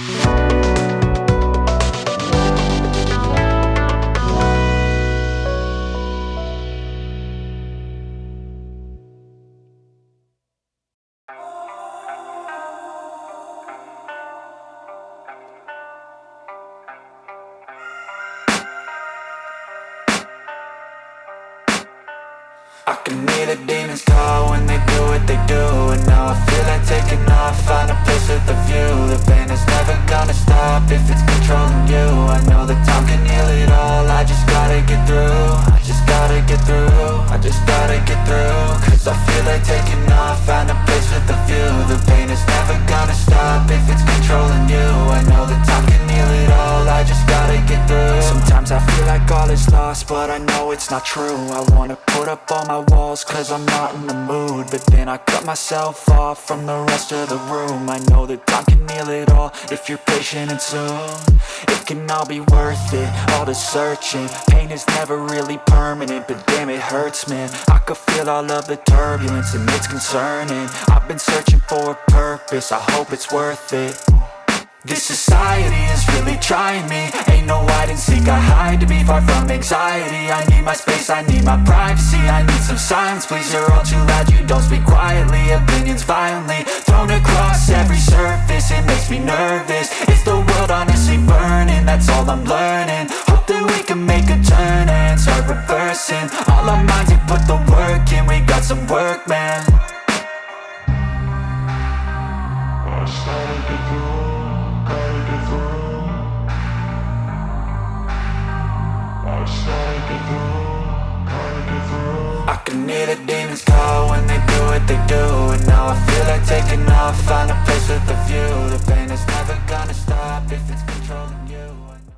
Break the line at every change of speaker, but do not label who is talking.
I can hear the demons call when they do what they do. And now I feel like taking off, find a place with a view. The pain is never gonna stop if it's controlling you. I know that time can heal it all, I just gotta get through. I just gotta get through, I just gotta get through. Cause I feel like taking off, find a place with a view. The pain is never gonna stop if it's controlling you. I know that time can heal it all, I just gotta get through. Sometimes I feel like all is lost, but I know it's not true. I wanna put up all my walls cause I'm not in the mood, but then I cut myself off from the rest of the room. I know that time can heal it all if you're patient, and soon it can all be worth it, all the searching. Pain is never really permanent, but damn it hurts, man. I could feel all of the turbulence and it's concerning. I've been searching for a purpose, I hope it's worth it. This society is really trying me. Ain't no hide and seek, I hide to be far from anxiety. I need my space, I need my privacy. I need some silence, please, you're all too loud. You don't speak quietly, opinions violently thrown across every surface. It makes me nervous, is the world honestly burning? That's all I'm learning. Hope that we can make a turn and start reversing all our minds and put the work in. We got some work, man. I started to through. I can hear the demons call when they do what they do. And now I feel like taking off, find a place with a view. The pain is never gonna stop if it's controlling you.